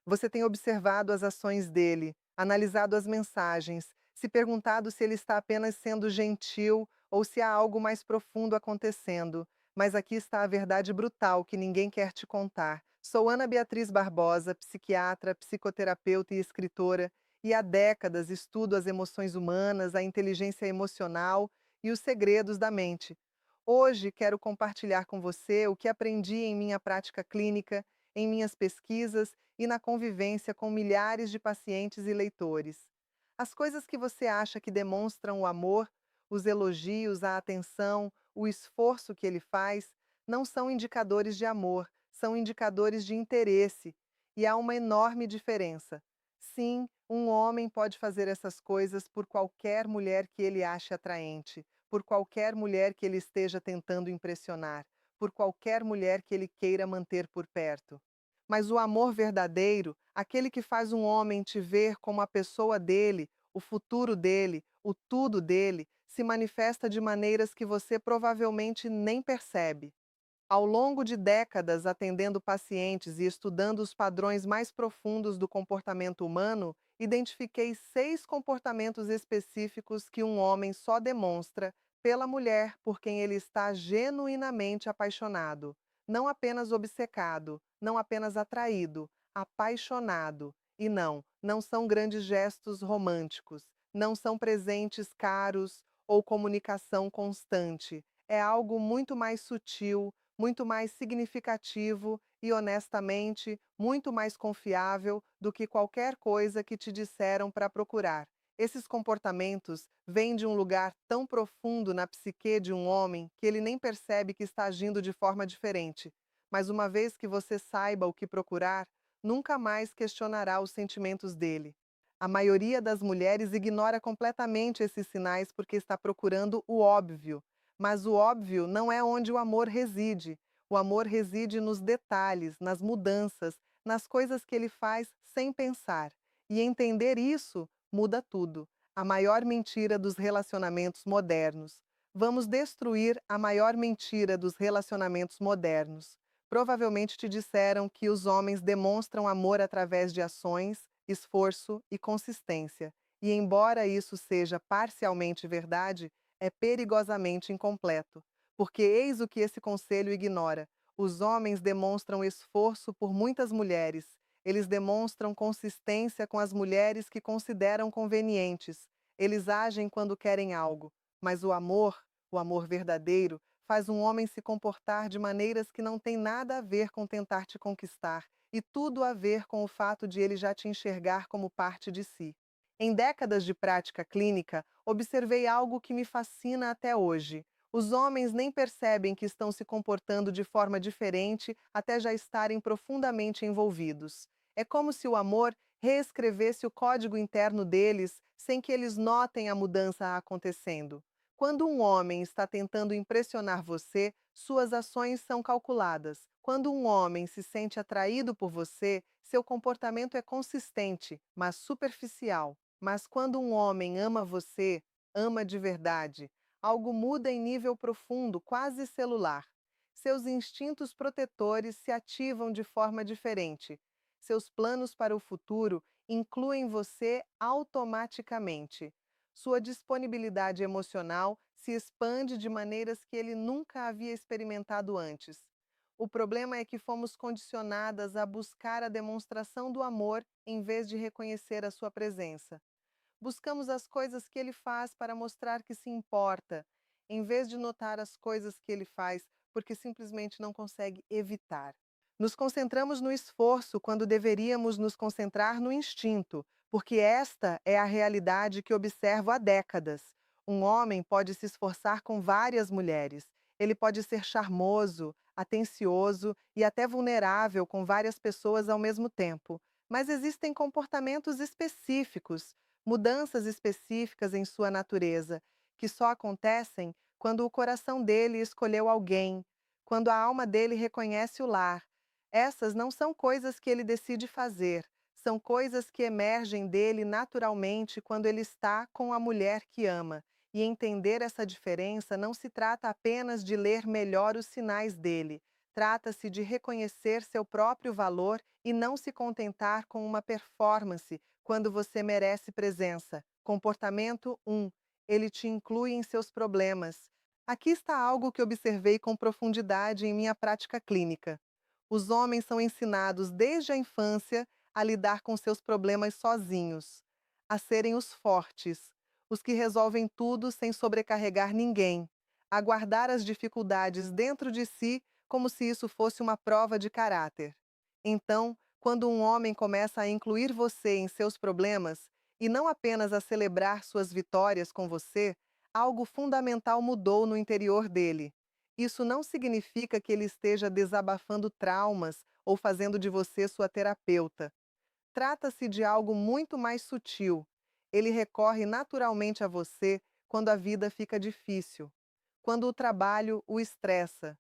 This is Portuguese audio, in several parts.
Você tem observado as ações dele, analisado as mensagens, se perguntado se ele está apenas sendo gentil ou se há algo mais profundo acontecendo. Mas aqui está a verdade brutal que ninguém quer te contar. Sou Ana Beatriz Barbosa, psiquiatra, psicoterapeuta e escritora, e há décadas estudo as emoções humanas, a inteligência emocional e os segredos da mente. Hoje quero compartilhar com você o que aprendi em minha prática clínica, em minhas pesquisas e na convivência com milhares de pacientes e leitores. As coisas que você acha que demonstram o amor, os elogios, a atenção, o esforço que ele faz, não são indicadores de amor, são indicadores de interesse. E há uma enorme diferença. Sim, um homem pode fazer essas coisas por qualquer mulher que ele ache atraente, por qualquer mulher que ele esteja tentando impressionar, por qualquer mulher que ele queira manter por perto. Mas o amor verdadeiro, aquele que faz um homem te ver como a pessoa dele, o futuro dele, o tudo dele, se manifesta de maneiras que você provavelmente nem percebe. Ao longo de décadas atendendo pacientes e estudando os padrões mais profundos do comportamento humano, identifiquei 6 comportamentos específicos que um homem só demonstra pela mulher por quem ele está genuinamente apaixonado. Não apenas obcecado, não apenas atraído, apaixonado. E não, não são grandes gestos românticos, não são presentes caros ou comunicação constante. É algo muito mais sutil, muito mais significativo e, honestamente, muito mais confiável do que qualquer coisa que te disseram para procurar. Esses comportamentos vêm de um lugar tão profundo na psique de um homem que ele nem percebe que está agindo de forma diferente. Mas uma vez que você saiba o que procurar, nunca mais questionará os sentimentos dele. A maioria das mulheres ignora completamente esses sinais porque está procurando o óbvio, mas o óbvio não é onde o amor reside. O amor reside nos detalhes, nas mudanças, nas coisas que ele faz sem pensar. E entender isso muda tudo. A maior mentira dos relacionamentos modernos. Vamos destruir a maior mentira dos relacionamentos modernos. Provavelmente te disseram que os homens demonstram amor através de ações, esforço e consistência. E embora isso seja parcialmente verdade, é perigosamente incompleto, porque eis o que esse conselho ignora: os homens demonstram esforço por muitas mulheres, eles demonstram consistência com as mulheres que consideram convenientes, eles agem quando querem algo, mas o amor verdadeiro, faz um homem se comportar de maneiras que não têm nada a ver com tentar te conquistar e tudo a ver com o fato de ele já te enxergar como parte de si. Em décadas de prática clínica, observei algo que me fascina até hoje. Os homens nem percebem que estão se comportando de forma diferente até já estarem profundamente envolvidos. É como se o amor reescrevesse o código interno deles sem que eles notem a mudança acontecendo. Quando um homem está tentando impressionar você, suas ações são calculadas. Quando um homem se sente atraído por você, seu comportamento é consistente, mas superficial. Mas quando um homem ama você, ama de verdade, algo muda em nível profundo, quase celular. Seus instintos protetores se ativam de forma diferente. Seus planos para o futuro incluem você automaticamente. Sua disponibilidade emocional se expande de maneiras que ele nunca havia experimentado antes. O problema é que fomos condicionadas a buscar a demonstração do amor em vez de reconhecer a sua presença. Buscamos as coisas que ele faz para mostrar que se importa, em vez de notar as coisas que ele faz porque simplesmente não consegue evitar. Nos concentramos no esforço quando deveríamos nos concentrar no instinto, porque esta é a realidade que observo há décadas. Um homem pode se esforçar com várias mulheres. Ele pode ser charmoso, atencioso e até vulnerável com várias pessoas ao mesmo tempo. Mas existem comportamentos específicos, mudanças específicas em sua natureza, que só acontecem quando o coração dele escolheu alguém, quando a alma dele reconhece o lar. Essas não são coisas que ele decide fazer, são coisas que emergem dele naturalmente quando ele está com a mulher que ama. E entender essa diferença não se trata apenas de ler melhor os sinais dele, Trata-se de reconhecer seu próprio valor e não se contentar com uma performance quando você merece presença. Comportamento 1. Ele te inclui em seus problemas. Aqui está algo que observei com profundidade em minha prática clínica. Os homens são ensinados desde a infância a lidar com seus problemas sozinhos, a serem os fortes, os que resolvem tudo sem sobrecarregar ninguém, a guardar as dificuldades dentro de si como se isso fosse uma prova de caráter. Então, quando um homem começa a incluir você em seus problemas e não apenas a celebrar suas vitórias com você, algo fundamental mudou no interior dele. Isso não significa que ele esteja desabafando traumas ou fazendo de você sua terapeuta. Trata-se de algo muito mais sutil. Ele recorre naturalmente a você quando a vida fica difícil, quando o trabalho o estressa,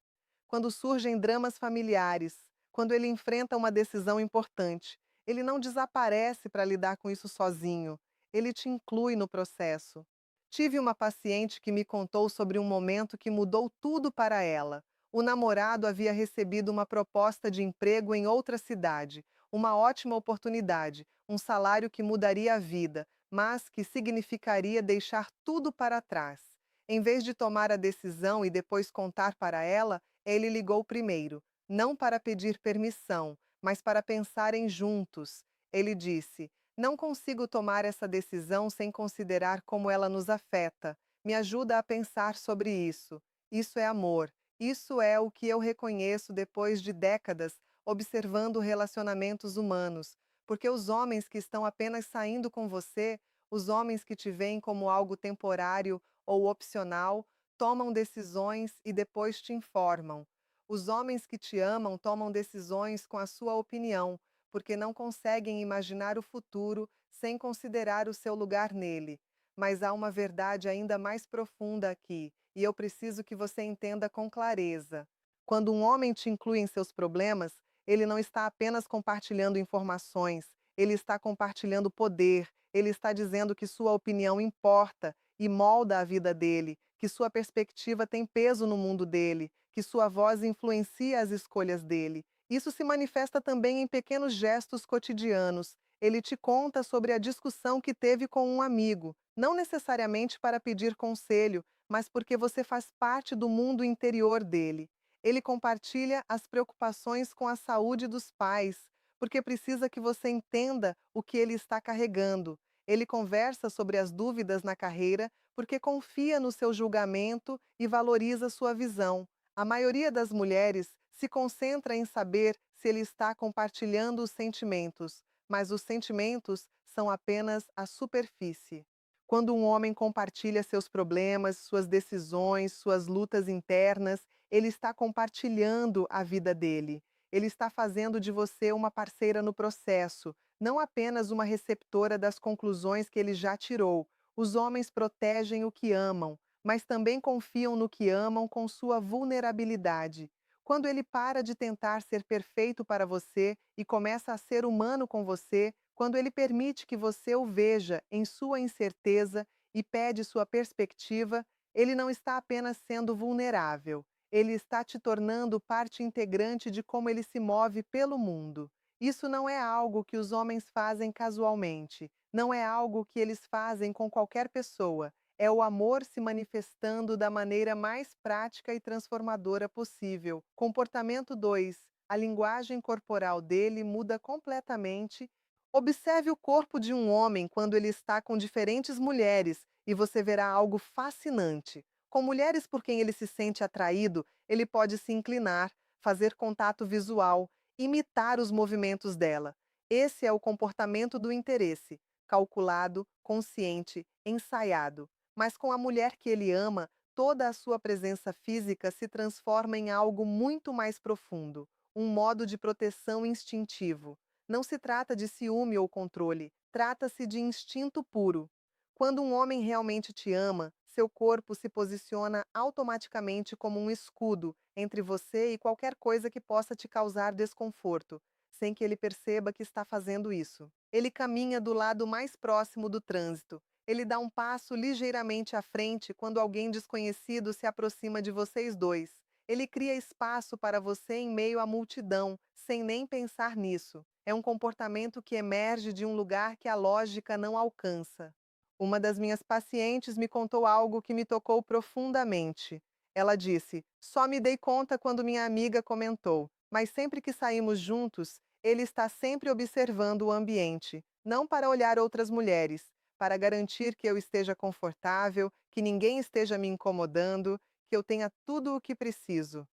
quando surgem dramas familiares, quando ele enfrenta uma decisão importante. Ele não desaparece para lidar com isso sozinho. Ele te inclui no processo. Tive uma paciente que me contou sobre um momento que mudou tudo para ela. O namorado havia recebido uma proposta de emprego em outra cidade, uma ótima oportunidade, um salário que mudaria a vida, mas que significaria deixar tudo para trás. Em vez de tomar a decisão e depois contar para ela, ele ligou primeiro, não para pedir permissão, mas para pensarem juntos. Ele disse: Não consigo tomar essa decisão sem considerar como ela nos afeta. Me ajuda a pensar sobre isso. Isso é amor. Isso é o que eu reconheço depois de décadas observando relacionamentos humanos. Porque os homens que estão apenas saindo com você, os homens que te veem como algo temporário ou opcional, tomam decisões e depois te informam. Os homens que te amam tomam decisões com a sua opinião, porque não conseguem imaginar o futuro sem considerar o seu lugar nele. Mas há uma verdade ainda mais profunda aqui, e eu preciso que você entenda com clareza. Quando um homem te inclui em seus problemas, ele não está apenas compartilhando informações, ele está compartilhando poder, ele está dizendo que sua opinião importa e molda a vida dele, que sua perspectiva tem peso no mundo dele, que sua voz influencia as escolhas dele. Isso se manifesta também em pequenos gestos cotidianos. Ele te conta sobre a discussão que teve com um amigo, não necessariamente para pedir conselho, mas porque você faz parte do mundo interior dele. Ele compartilha as preocupações com a saúde dos pais, porque precisa que você entenda o que ele está carregando. Ele conversa sobre as dúvidas na carreira, porque confia no seu julgamento e valoriza sua visão. A maioria das mulheres se concentra em saber se ele está compartilhando os sentimentos, mas os sentimentos são apenas a superfície. Quando um homem compartilha seus problemas, suas decisões, suas lutas internas, ele está compartilhando a vida dele. Ele está fazendo de você uma parceira no processo, não apenas uma receptora das conclusões que ele já tirou. Os homens protegem o que amam, mas também confiam no que amam com sua vulnerabilidade. Quando ele para de tentar ser perfeito para você e começa a ser humano com você, quando ele permite que você o veja em sua incerteza e pede sua perspectiva, ele não está apenas sendo vulnerável, ele está te tornando parte integrante de como ele se move pelo mundo. Isso não é algo que os homens fazem casualmente, não é algo que eles fazem com qualquer pessoa. É o amor se manifestando da maneira mais prática e transformadora possível. Comportamento 2. A linguagem corporal dele muda completamente. Observe o corpo de um homem quando ele está com diferentes mulheres e você verá algo fascinante. Com mulheres por quem ele se sente atraído, ele pode se inclinar, fazer contato visual, imitar os movimentos dela. Esse é o comportamento do interesse, calculado, consciente, ensaiado. Mas com a mulher que ele ama, toda a sua presença física se transforma em algo muito mais profundo, um modo de proteção instintivo. Não se trata de ciúme ou controle, trata-se de instinto puro. Quando um homem realmente te ama, seu corpo se posiciona automaticamente como um escudo entre você e qualquer coisa que possa te causar desconforto, sem que ele perceba que está fazendo isso. Ele caminha do lado mais próximo do trânsito. Ele dá um passo ligeiramente à frente quando alguém desconhecido se aproxima de vocês dois. Ele cria espaço para você em meio à multidão, sem nem pensar nisso. É um comportamento que emerge de um lugar que a lógica não alcança. Uma das minhas pacientes me contou algo que me tocou profundamente. Ela disse: Só me dei conta quando minha amiga comentou, mas sempre que saímos juntos, ele está sempre observando o ambiente, não para olhar outras mulheres, para garantir que eu esteja confortável, que ninguém esteja me incomodando, que eu tenha tudo o que preciso.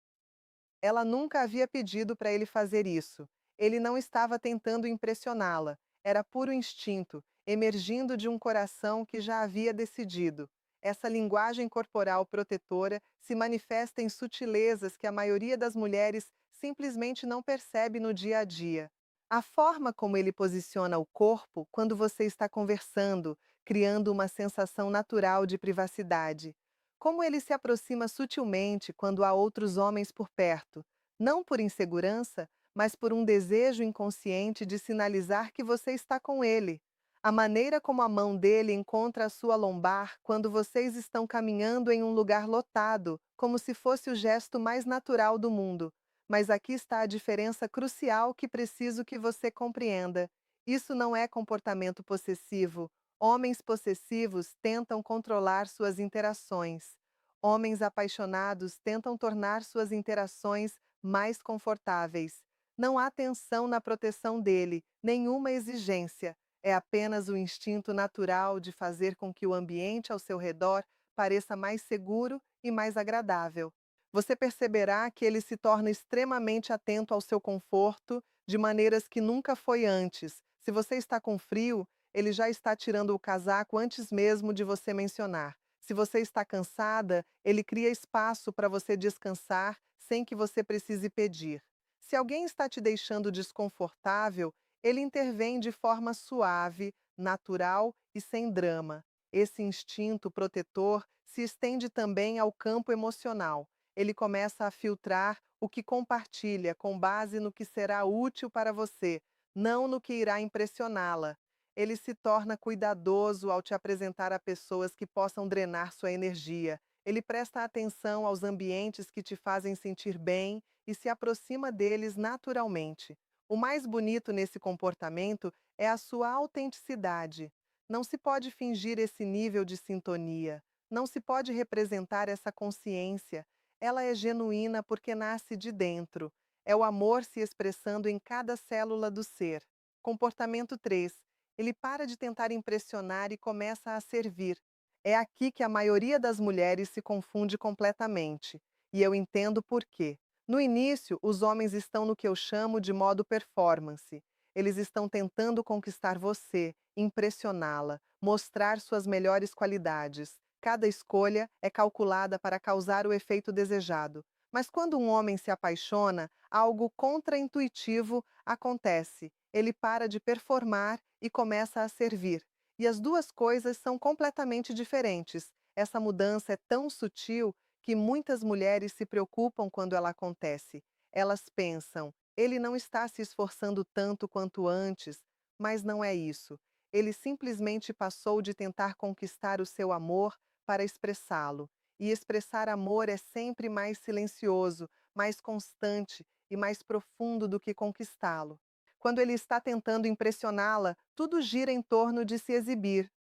Ela nunca havia pedido para ele fazer isso. Ele não estava tentando impressioná-la. Era puro instinto, emergindo de um coração que já havia decidido. Essa linguagem corporal protetora se manifesta em sutilezas que a maioria das mulheres simplesmente não percebe no dia a dia. A forma como ele posiciona o corpo quando você está conversando, criando uma sensação natural de privacidade. Como ele se aproxima sutilmente quando há outros homens por perto, não por insegurança, mas por um desejo inconsciente de sinalizar que você está com ele. A maneira como a mão dele encontra a sua lombar quando vocês estão caminhando em um lugar lotado, como se fosse o gesto mais natural do mundo. Mas aqui está a diferença crucial que preciso que você compreenda. Isso não é comportamento possessivo. Homens possessivos tentam controlar suas interações. Homens apaixonados tentam tornar suas interações mais confortáveis. Não há tensão na proteção dele, nenhuma exigência. É apenas o instinto natural de fazer com que o ambiente ao seu redor pareça mais seguro e mais agradável. Você perceberá que ele se torna extremamente atento ao seu conforto de maneiras que nunca foi antes. Se você está com frio, ele já está tirando o casaco antes mesmo de você mencionar. Se você está cansada, ele cria espaço para você descansar sem que você precise pedir. Se alguém está te deixando desconfortável, ele intervém de forma suave, natural e sem drama. Esse instinto protetor se estende também ao campo emocional. Ele começa a filtrar o que compartilha com base no que será útil para você, não no que irá impressioná-la. Ele se torna cuidadoso ao te apresentar a pessoas que possam drenar sua energia. Ele presta atenção aos ambientes que te fazem sentir bem e se aproxima deles naturalmente. O mais bonito nesse comportamento é a sua autenticidade. Não se pode fingir esse nível de sintonia. Não se pode representar essa consciência. Ela é genuína porque nasce de dentro. É o amor se expressando em cada célula do ser. Comportamento 3. Ele para de tentar impressionar e começa a servir. É aqui que a maioria das mulheres se confunde completamente. E eu entendo por quê. No início, os homens estão no que eu chamo de modo performance. Eles estão tentando conquistar você, impressioná-la, mostrar suas melhores qualidades. Cada escolha é calculada para causar o efeito desejado. Mas quando um homem se apaixona, algo contraintuitivo acontece. Ele para de performar e começa a servir. E as duas coisas são completamente diferentes. Essa mudança é tão sutil que muitas mulheres se preocupam quando ela acontece. Elas pensam, ele não está se esforçando tanto quanto antes, mas não é isso. Ele simplesmente passou de tentar conquistar o seu amor para expressá-lo. E expressar amor é sempre mais silencioso, mais constante e mais profundo do que conquistá-lo. Quando ele está tentando impressioná-la, tudo gira em torno de se exibir.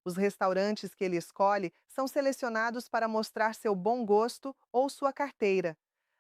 Os restaurantes que ele escolhe são selecionados para mostrar seu bom gosto ou sua carteira.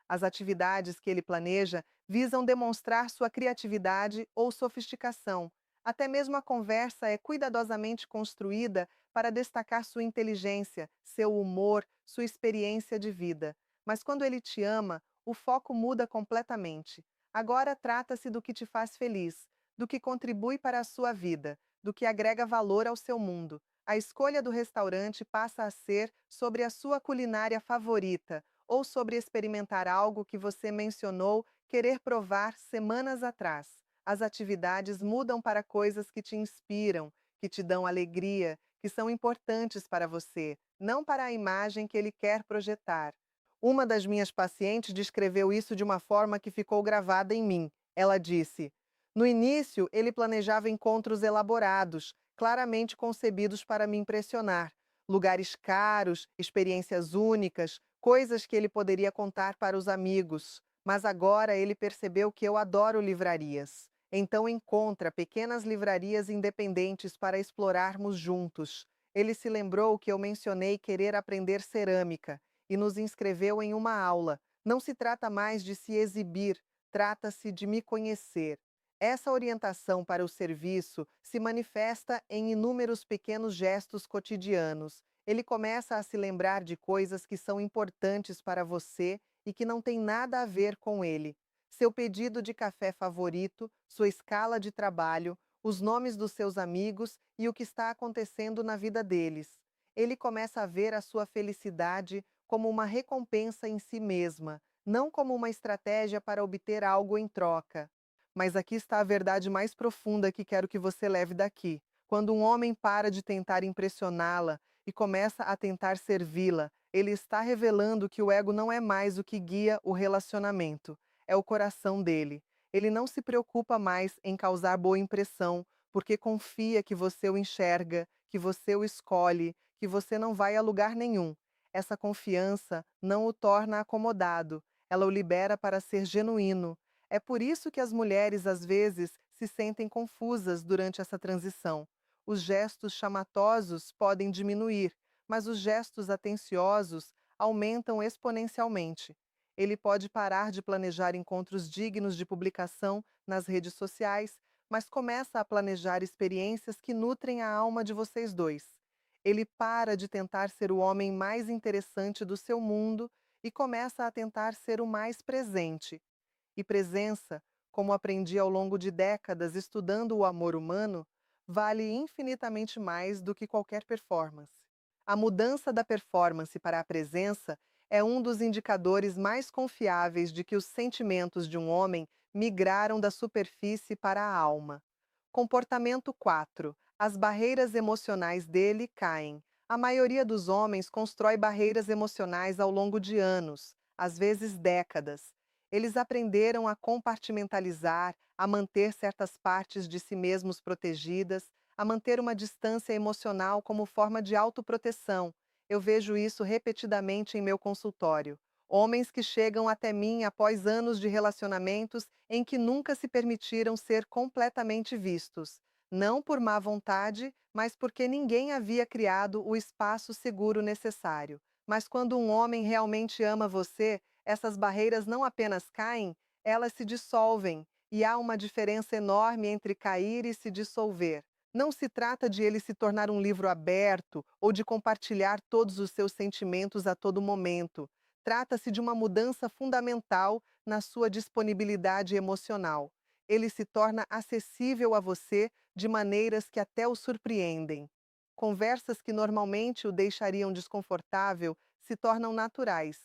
As atividades que ele planeja visam demonstrar sua criatividade ou sofisticação. Até mesmo a conversa é cuidadosamente construída para destacar sua inteligência, seu humor, sua experiência de vida. Mas quando ele te ama, o foco muda completamente. Agora trata-se do que te faz feliz, do que contribui para a sua vida, do que agrega valor ao seu mundo. A escolha do restaurante passa a ser sobre a sua culinária favorita ou sobre experimentar algo que você mencionou querer provar semanas atrás. As atividades mudam para coisas que te inspiram, que te dão alegria, que são importantes para você, não para a imagem que ele quer projetar. Uma das minhas pacientes descreveu isso de uma forma que ficou gravada em mim. Ela disse: No início, ele planejava encontros elaborados, claramente concebidos para me impressionar. Lugares caros, experiências únicas, coisas que ele poderia contar para os amigos, mas agora ele percebeu que eu adoro livrarias. Então encontra pequenas livrarias independentes para explorarmos juntos. Ele se lembrou que eu mencionei querer aprender cerâmica e nos inscreveu em uma aula. Não se trata mais de se exibir, trata-se de me conhecer. Essa orientação para o serviço se manifesta em inúmeros pequenos gestos cotidianos. Ele começa a se lembrar de coisas que são importantes para você e que não têm nada a ver com ele. Seu pedido de café favorito, sua escala de trabalho, os nomes dos seus amigos e o que está acontecendo na vida deles. Ele começa a ver a sua felicidade como uma recompensa em si mesma, não como uma estratégia para obter algo em troca. Mas aqui está a verdade mais profunda que quero que você leve daqui. Quando um homem para de tentar impressioná-la e começa a tentar servi-la, ele está revelando que o ego não é mais o que guia o relacionamento, é o coração dele. Ele não se preocupa mais em causar boa impressão, porque confia que você o enxerga, que você o escolhe, que você não vai a lugar nenhum. Essa confiança não o torna acomodado, ela o libera para ser genuíno. É por isso que as mulheres, às vezes, se sentem confusas durante essa transição. Os gestos chamatosos podem diminuir, mas os gestos atenciosos aumentam exponencialmente. Ele pode parar de planejar encontros dignos de publicação nas redes sociais, mas começa a planejar experiências que nutrem a alma de vocês dois. Ele para de tentar ser o homem mais interessante do seu mundo e começa a tentar ser o mais presente. E presença, como aprendi ao longo de décadas estudando o amor humano, vale infinitamente mais do que qualquer performance. A mudança da performance para a presença é um dos indicadores mais confiáveis de que os sentimentos de um homem migraram da superfície para a alma. Comportamento 4. As barreiras emocionais dele caem. A maioria dos homens constrói barreiras emocionais ao longo de anos, às vezes décadas. Eles aprenderam a compartimentalizar, a manter certas partes de si mesmos protegidas, a manter uma distância emocional como forma de autoproteção. Eu vejo isso repetidamente em meu consultório. Homens que chegam até mim após anos de relacionamentos em que nunca se permitiram ser completamente vistos. Não por má vontade, mas porque ninguém havia criado o espaço seguro necessário. Mas quando um homem realmente ama você, essas barreiras não apenas caem, elas se dissolvem, e há uma diferença enorme entre cair e se dissolver. Não se trata de ele se tornar um livro aberto ou de compartilhar todos os seus sentimentos a todo momento. Trata-se de uma mudança fundamental na sua disponibilidade emocional. Ele se torna acessível a você de maneiras que até o surpreendem. Conversas que normalmente o deixariam desconfortável se tornam naturais.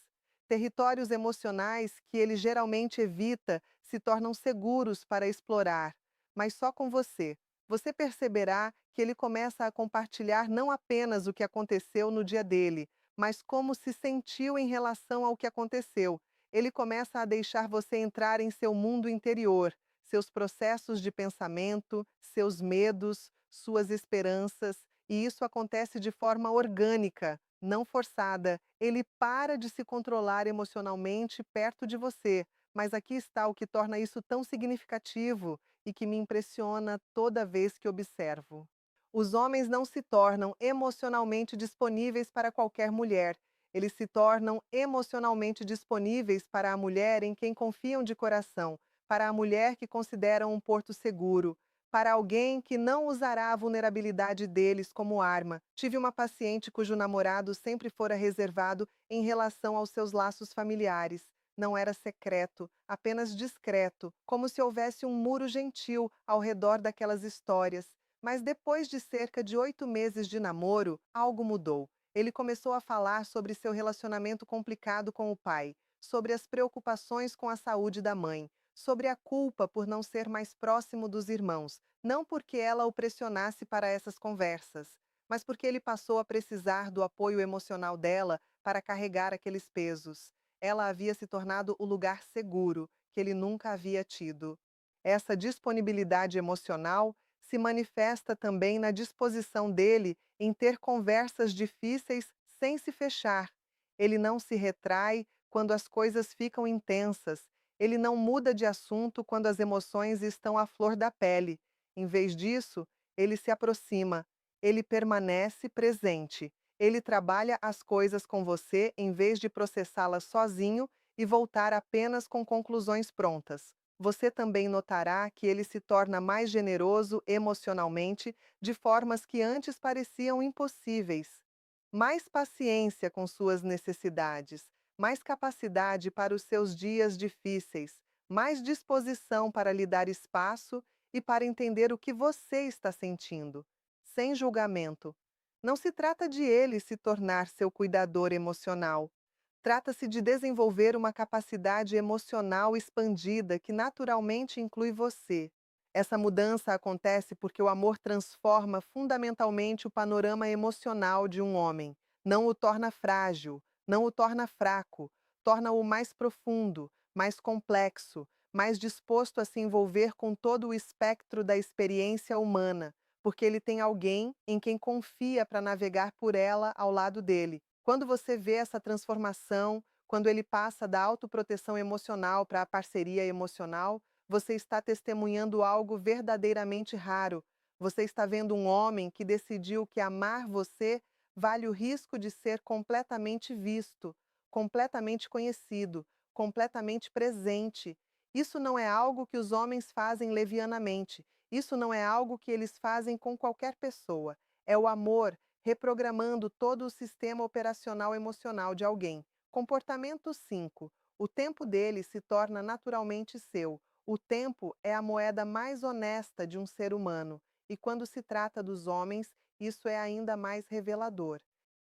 Territórios emocionais que ele geralmente evita se tornam seguros para explorar, mas só com você. Você perceberá que ele começa a compartilhar não apenas o que aconteceu no dia dele, mas como se sentiu em relação ao que aconteceu. Ele começa a deixar você entrar em seu mundo interior, seus processos de pensamento, seus medos, suas esperanças, e isso acontece de forma orgânica, não forçada. Ele para de se controlar emocionalmente perto de você, mas aqui está o que torna isso tão significativo e que me impressiona toda vez que observo. Os homens não se tornam emocionalmente disponíveis para qualquer mulher. Eles se tornam emocionalmente disponíveis para a mulher em quem confiam de coração, para a mulher que consideram um porto seguro, para alguém que não usará a vulnerabilidade deles como arma. Tive uma paciente cujo namorado sempre fora reservado em relação aos seus laços familiares. Não era secreto, apenas discreto, como se houvesse um muro gentil ao redor daquelas histórias. Mas depois de cerca de 8 meses de namoro, algo mudou. Ele começou a falar sobre seu relacionamento complicado com o pai, sobre as preocupações com a saúde da mãe, sobre a culpa por não ser mais próximo dos irmãos, não porque ela o pressionasse para essas conversas, mas porque ele passou a precisar do apoio emocional dela para carregar aqueles pesos. Ela havia se tornado o lugar seguro que ele nunca havia tido. Essa disponibilidade emocional se manifesta também na disposição dele em ter conversas difíceis sem se fechar. Ele não se retrai quando as coisas ficam intensas. Ele não muda de assunto quando as emoções estão à flor da pele. Em vez disso, ele se aproxima. Ele permanece presente. Ele trabalha as coisas com você em vez de processá-las sozinho e voltar apenas com conclusões prontas. Você também notará que ele se torna mais generoso emocionalmente de formas que antes pareciam impossíveis. Mais paciência com suas necessidades, mais capacidade para os seus dias difíceis, mais disposição para lhe dar espaço e para entender o que você está sentindo, sem julgamento. Não se trata de ele se tornar seu cuidador emocional. Trata-se de desenvolver uma capacidade emocional expandida que naturalmente inclui você. Essa mudança acontece porque o amor transforma fundamentalmente o panorama emocional de um homem. Não o torna frágil, não o torna fraco, torna-o mais profundo, mais complexo, mais disposto a se envolver com todo o espectro da experiência humana, porque ele tem alguém em quem confia para navegar por ela ao lado dele. Quando você vê essa transformação, quando ele passa da autoproteção emocional para a parceria emocional, você está testemunhando algo verdadeiramente raro. Você está vendo um homem que decidiu que amar você vale o risco de ser completamente visto, completamente conhecido, completamente presente. Isso não é algo que os homens fazem levianamente. Isso não é algo que eles fazem com qualquer pessoa. É o amor reprogramando todo o sistema operacional emocional de alguém. Comportamento 5. O tempo dele se torna naturalmente seu. O tempo é a moeda mais honesta de um ser humano, e quando se trata dos homens, isso é ainda mais revelador.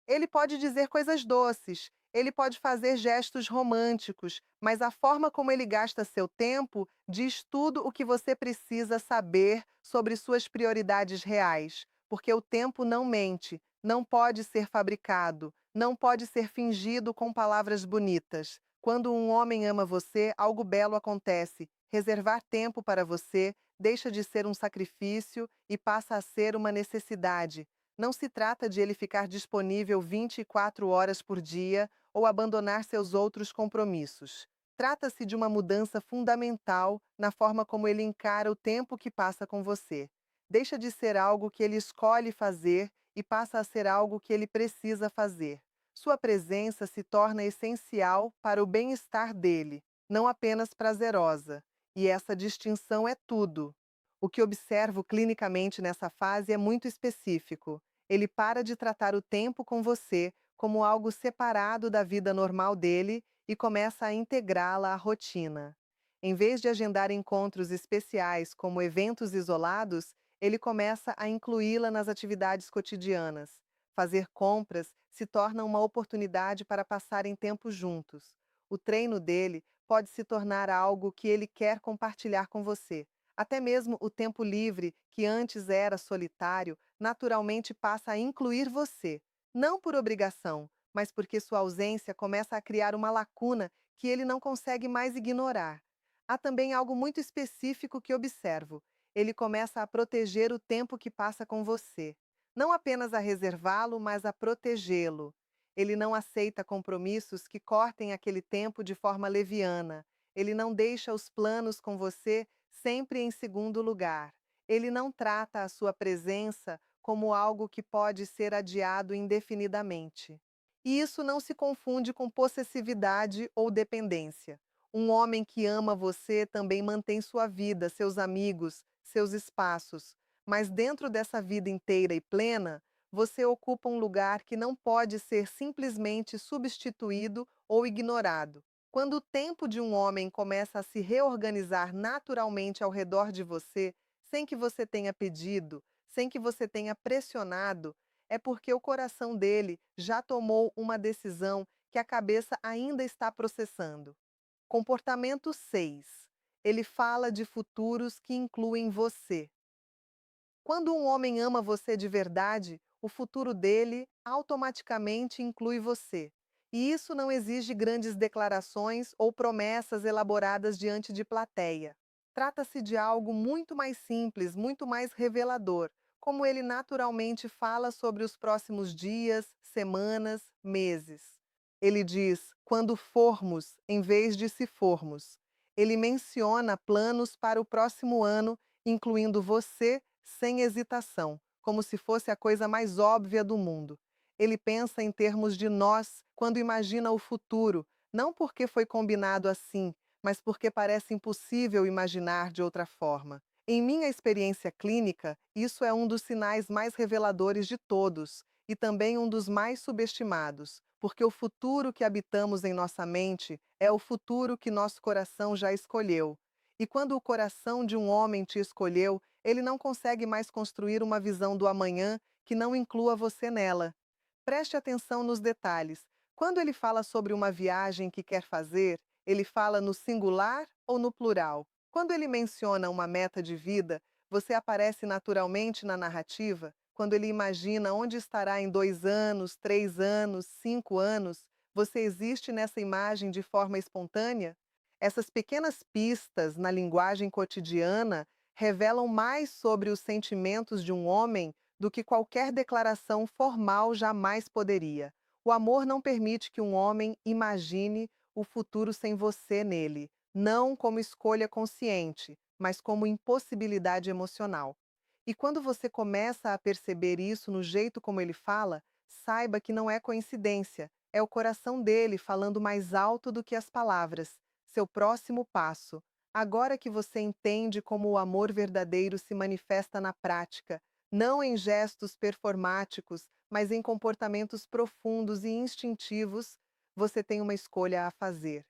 Ele pode dizer coisas doces, ele pode fazer gestos românticos, mas a forma como ele gasta seu tempo diz tudo o que você precisa saber sobre suas prioridades reais, porque o tempo não mente, não pode ser fabricado, não pode ser fingido com palavras bonitas. Quando um homem ama você, algo belo acontece. Reservar tempo para você deixa de ser um sacrifício e passa a ser uma necessidade. Não se trata de ele ficar disponível 24 horas por dia ou abandonar seus outros compromissos. Trata-se de uma mudança fundamental na forma como ele encara o tempo que passa com você. Deixa de ser algo que ele escolhe fazer e passa a ser algo que ele precisa fazer. Sua presença se torna essencial para o bem-estar dele, não apenas prazerosa. E essa distinção é tudo. O que observo clinicamente nessa fase é muito específico. Ele para de tratar o tempo com você como algo separado da vida normal dele e começa a integrá-la à rotina. Em vez de agendar encontros especiais como eventos isolados, ele começa a incluí-la nas atividades cotidianas. Fazer compras se torna uma oportunidade para passarem tempo juntos. O treino dele pode se tornar algo que ele quer compartilhar com você. Até mesmo o tempo livre, que antes era solitário, naturalmente passa a incluir você. Não por obrigação, mas porque sua ausência começa a criar uma lacuna que ele não consegue mais ignorar. Há também algo muito específico que observo. Ele começa a proteger o tempo que passa com você. Não apenas a reservá-lo, mas a protegê-lo. Ele não aceita compromissos que cortem aquele tempo de forma leviana. Ele não deixa os planos com você sempre em segundo lugar. Ele não trata a sua presença como algo que pode ser adiado indefinidamente. E isso não se confunde com possessividade ou dependência. Um homem que ama você também mantém sua vida, seus amigos, seus espaços. Mas dentro dessa vida inteira e plena, você ocupa um lugar que não pode ser simplesmente substituído ou ignorado. Quando o tempo de um homem começa a se reorganizar naturalmente ao redor de você, sem que você tenha pedido, sem que você tenha pressionado, é porque o coração dele já tomou uma decisão que a cabeça ainda está processando. Comportamento 6. Ele fala de futuros que incluem você. Quando um homem ama você de verdade, o futuro dele automaticamente inclui você. E isso não exige grandes declarações ou promessas elaboradas diante de plateia. Trata-se de algo muito mais simples, muito mais revelador, como ele naturalmente fala sobre os próximos dias, semanas, meses. Ele diz quando formos, em vez de se formos. Ele menciona planos para o próximo ano, incluindo você, sem hesitação, como se fosse a coisa mais óbvia do mundo. Ele pensa em termos de nós quando imagina o futuro, não porque foi combinado assim, mas porque parece impossível imaginar de outra forma. Em minha experiência clínica, isso é um dos sinais mais reveladores de todos e também um dos mais subestimados, porque o futuro que habitamos em nossa mente é o futuro que nosso coração já escolheu. E quando o coração de um homem te escolheu, ele não consegue mais construir uma visão do amanhã que não inclua você nela. Preste atenção nos detalhes. Quando ele fala sobre uma viagem que quer fazer, ele fala no singular ou no plural? Quando ele menciona uma meta de vida, você aparece naturalmente na narrativa? Quando ele imagina onde estará em 2 anos, 3 anos, 5 anos, você existe nessa imagem de forma espontânea? Essas pequenas pistas na linguagem cotidiana revelam mais sobre os sentimentos de um homem do que qualquer declaração formal jamais poderia. O amor não permite que um homem imagine o futuro sem você nele, não como escolha consciente, mas como impossibilidade emocional. E quando você começa a perceber isso no jeito como ele fala, saiba que não é coincidência, é o coração dele falando mais alto do que as palavras. Seu próximo passo. Agora que você entende como o amor verdadeiro se manifesta na prática, não em gestos performáticos, mas em comportamentos profundos e instintivos, você tem uma escolha a fazer.